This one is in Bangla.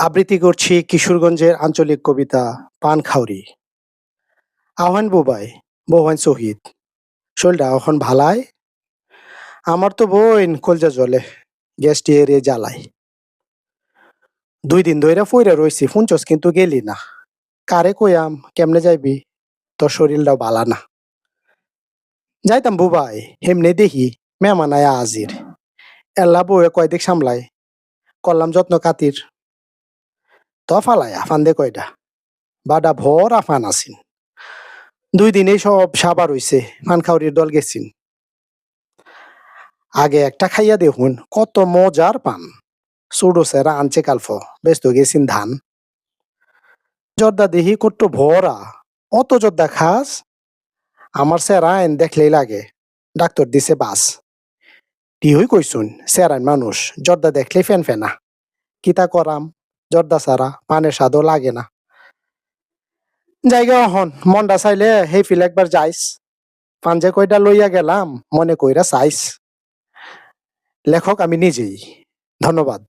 আবৃত্তি করছি কিশোরগঞ্জের আঞ্চলিক কবিতা পানখাউরি। আহ্বান বুবাই, বৌহান শহীদ, শৈলটা এখন ভালায়। আমার তো বইন কলজা জলে, গ্যাসটি এড়িয়ে জ্বালায়। 2 দিন ধইরা ফইরা রইছি ফুনচস কিন্তু গেলি না। কারে কইয়াম কেমনে যাইবি, তোর শরীরটাও ভালা না। যাইতাম বুবাই, হেমনে দেখি মেহমান আয়া আজির। এল্লা বউয়ে কয়দিক সামলায়, করলাম যত্ন কাতির। ফালায়া ফান্দে কয়টা, বাডা ভরা ফান আসিন। 2 দিনেই সব সাবার হইছে, পানখাউরির দল গেছিন। আগে একটা খাইয়া দেখুন কত মজার পান। ছোটো সেরা আনছে কালফ, ব্যস্ত গেছিন ধান। জর্দা দেহি কট্ট ভরা, অত জর্দা খাস। আমার সেরাইন দেখলেই লাগে, ডাক্তার দিছে বাস। টিহই কইসুন সেরাইন মানুষ, জর্দা দেখলেই ফেন ফেনা। কিতা করাম, জর্দা সারা পানের স্বাদও লাগে না। জায়গা হন মনটা চাইলে সেই ফিল একবার যাইস। পাঞ্জে কয়টা লইয়া গেলাম মনে কইরা চাইস। লেখক আমি নিজেই। ধন্যবাদ।